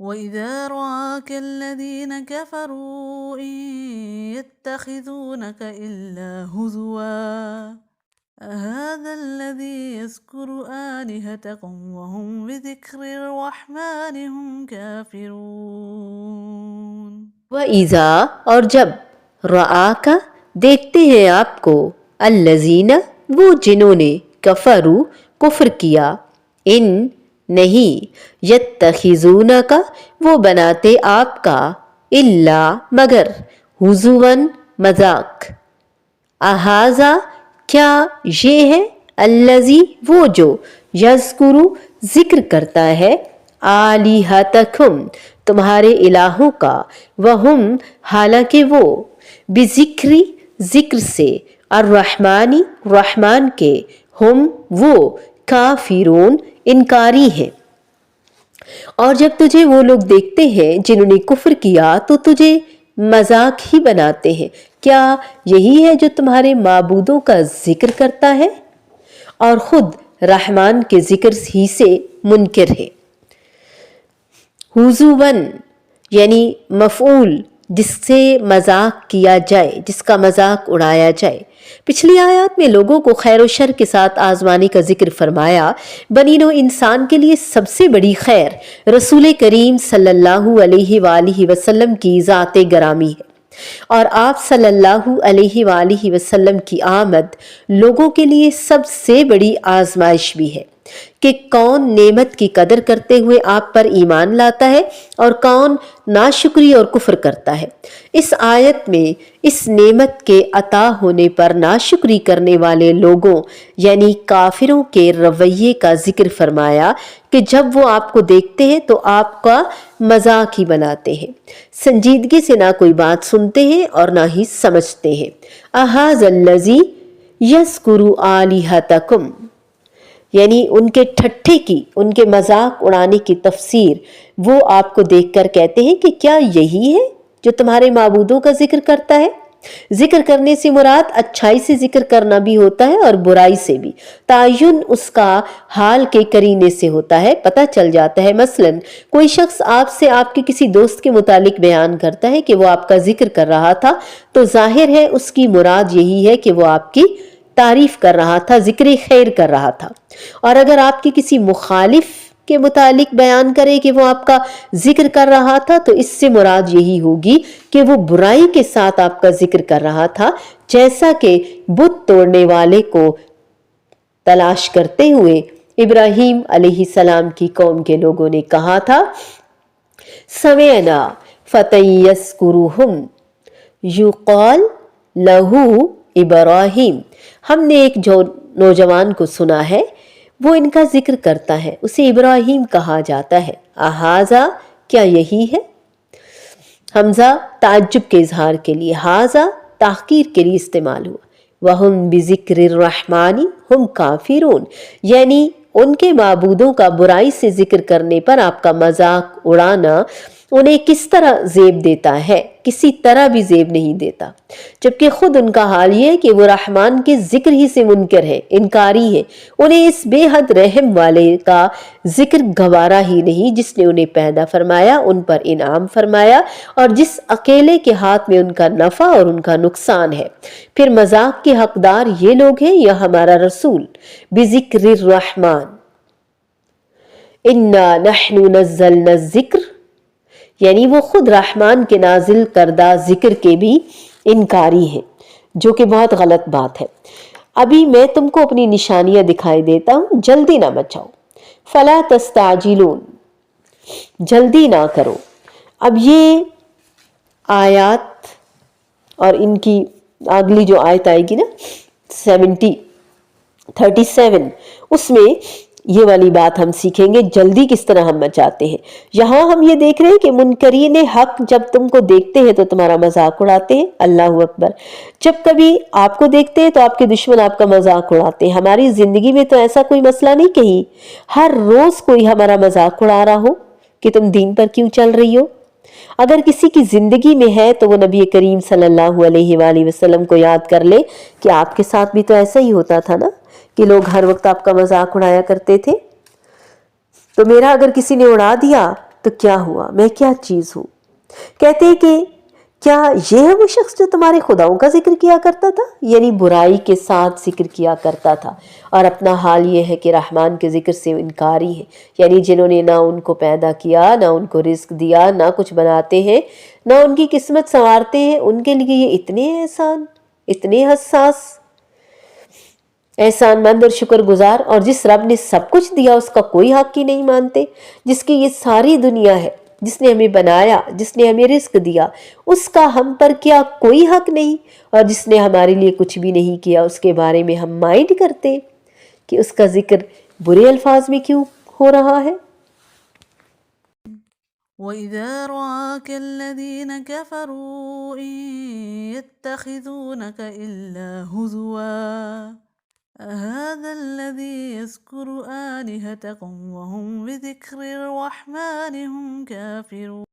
وَإِذَا رَآكَ الَّذِينَ كَفَرُوا إِن يَتَّخِذُونَكَ إِلَّا هُزُوًا أَهَذَا الَّذِي يَذْكُرُ آلِهَتَكُمْ وَهُمْ بِذِكْرِ الرَّحْمَنِ هُمْ كَافِرُونَ۔ وَإِذَا اور جب رآک دیکھتے ہیں آپ کو الذین وہ جنہوں نے کفروا کفر کیا ان نہیں یتخذونک وہ بناتے آپ کا الا مگر ہزوا مذاق اہذا کیا یہ ہے الذی وہ جو یذکر ذکر کرتا ہے آلہتکم تمہارے الہوں کا وہم حالانکہ وہ بذکری ذکر سے الرحمانی رحمان کے ہم وہ کافرون انکاری ہیں۔ اور جب تجھے وہ لوگ دیکھتے ہیں جنہوں نے کفر کیا تو تجھے مذاق ہی بناتے ہیں، کیا یہی ہے جو تمہارے معبودوں کا ذکر کرتا ہے اور خود رحمان کے ذکر ہی سے منکر ہے۔ ہزواً یعنی مفعول جس سے مذاق کیا جائے، جس کا مذاق اڑایا جائے۔ پچھلی آیات میں لوگوں کو خیر و شر کے ساتھ آزمانے کا ذکر فرمایا۔ بنی نوع انسان کے لیے سب سے بڑی خیر رسول کریم صلی اللہ علیہ وآلہ وسلم کی ذات گرامی ہے، اور آپ صلی اللہ علیہ وآلہ وسلم کی آمد لوگوں کے لیے سب سے بڑی آزمائش بھی ہے کہ کون نعمت کی قدر کرتے ہوئے آپ پر ایمان لاتا ہے اور کون ناشکری اور کفر کرتا ہے۔ اس آیت میں اس نعمت کے عطا ہونے پر ناشکری کرنے والے لوگوں یعنی کافروں کے رویے کا ذکر فرمایا کہ جب وہ آپ کو دیکھتے ہیں تو آپ کا مذاق ہی بناتے ہیں، سنجیدگی سے نہ کوئی بات سنتے ہیں اور نہ ہی سمجھتے ہیں۔ اہذا الذی یذکر آلہتکم یعنی ان کے ٹھٹھے کی، ان کے مذاق اڑانے کی تفسیر وہ آپ کو دیکھ کر کہتے ہیں کہ کیا یہی ہے جو تمہارے معبودوں کا ذکر کرتا ہے۔ ذکر کرنے سے مراد اچھائی سے ذکر کرنا بھی ہوتا ہے اور برائی سے بھی۔ تعین اس کا حال کے قرینے سے ہوتا ہے، پتہ چل جاتا ہے۔ مثلا کوئی شخص آپ سے آپ کے کسی دوست کے متعلق بیان کرتا ہے کہ وہ آپ کا ذکر کر رہا تھا تو ظاہر ہے اس کی مراد یہی ہے کہ وہ آپ کی تعریف کر رہا تھا، ذکر خیر کر رہا تھا۔ اور اگر آپ کی کسی مخالف کے متعلق بیان کرے کہ وہ آپ کا ذکر کر رہا تھا تو اس سے مراد یہی ہوگی کہ وہ برائی کے ساتھ آپ کا ذکر کر رہا تھا، جیسا کہ بت توڑنے والے کو تلاش کرتے ہوئے ابراہیم علیہ السلام کی قوم کے لوگوں نے کہا تھا سمعنا فتى يذكرهم يقال له ابراہیم، ہم نے ایک جو نوجوان کو سنا ہے وہ ان کا ذکر کرتا ہے، اسے ابراہیم کہا جاتا ہے۔ اہذا کیا یہی ہے؟ حمزہ تعجب کے اظہار کے لیے، ہذا تحقیر کے لیے استعمال ہوا۔ وَهُمْ بِذِكْرِ الرَّحْمَنِ هُمْ كَافِرُونَ یعنی ان کے معبودوں کا برائی سے ذکر کرنے پر آپ کا مذاق اڑانا انہیں کس طرح زیب دیتا ہے، کسی طرح بھی زیب نہیں دیتا، جبکہ خود ان کا حال یہ ہے کہ وہ رحمان کے ذکر ہی سے منکر ہے، انکاری ہے۔ انہیں اس بے حد رحم والے کا ذکر گوارا ہی نہیں جس نے انہیں پیدا فرمایا، ان پر انعام فرمایا اور جس اکیلے کے ہاتھ میں ان کا نفع اور ان کا نقصان ہے۔ پھر مذاق کے حقدار یہ لوگ ہیں یا ہمارا رسول؟ بذکر الرحمن انا نحن نزلنا الذکر یعنی وہ خود رحمان کے نازل کردہ ذکر کے بھی انکاری ہیں، جو کہ بہت غلط بات ہے۔ ابھی میں تم کو اپنی نشانیاں دکھائی دیتا ہوں، جلدی نہ مچاؤ۔ فلا تستعجلون جلدی نہ کرو۔ اب یہ آیات اور ان کی اگلی جو آیت آئے گی نا 37 اس میں یہ والی بات ہم سیکھیں گے، جلدی کس طرح ہم مچاتے ہیں۔ یہاں ہم یہ دیکھ رہے ہیں کہ منکرین حق جب تم کو دیکھتے ہیں تو تمہارا مذاق اڑاتے ہیں، اللہ اکبر۔ جب کبھی آپ کو دیکھتے ہیں تو آپ کے دشمن آپ کا مذاق اڑاتے ہیں۔ ہماری زندگی میں تو ایسا کوئی مسئلہ نہیں کہیں ہر روز کوئی ہمارا مذاق اڑا رہا ہو کہ تم دین پر کیوں چل رہی ہو۔ اگر کسی کی زندگی میں ہے تو وہ نبی کریم صلی اللہ علیہ وآلہ وسلم کو یاد کر لے کہ آپ کے ساتھ بھی تو ایسا ہی ہوتا تھا نا، کہ لوگ ہر وقت آپ کا مذاق اڑایا کرتے تھے۔ تو میرا اگر کسی نے اڑا دیا تو کیا ہوا، میں کیا چیز ہوں؟ کہتے ہیں کہ کیا یہ ہے وہ شخص جو تمہارے خداؤں کا ذکر کیا کرتا تھا، یعنی برائی کے ساتھ ذکر کیا کرتا تھا، اور اپنا حال یہ ہے کہ رحمان کے ذکر سے انکاری ہے، یعنی جنہوں نے نہ ان کو پیدا کیا، نہ ان کو رزق دیا، نہ کچھ بناتے ہیں، نہ ان کی قسمت سنوارتے ہیں، ان کے لیے یہ اتنے احسان، اتنے حساس، احسان مند اور شکر گزار، اور جس رب نے سب کچھ دیا اس کا کوئی حق ہی نہیں مانتے، جس کی یہ ساری دنیا ہے، جس نے ہمیں بنایا، جس نے ہمیں رزق دیا، اس کا ہم پر کیا کوئی حق نہیں، اور جس نے ہمارے لیے کچھ بھی نہیں کیا اس کے بارے میں ہم مائنڈ کرتے کہ اس کا ذکر برے الفاظ میں کیوں ہو رہا ہے؟ وَإِذَا رَآكَ الَّذِينَ كَفَرُوا إِن يَتَّخِذُونَكَ إِلَّا هُزُوًا أَهَذَا الَّذِي يَذْكُرُ آلِهَتَكُمْ وَهُمْ بِذِكْرِ الرَّحْمَنِ هُمْ كَافِرُونَ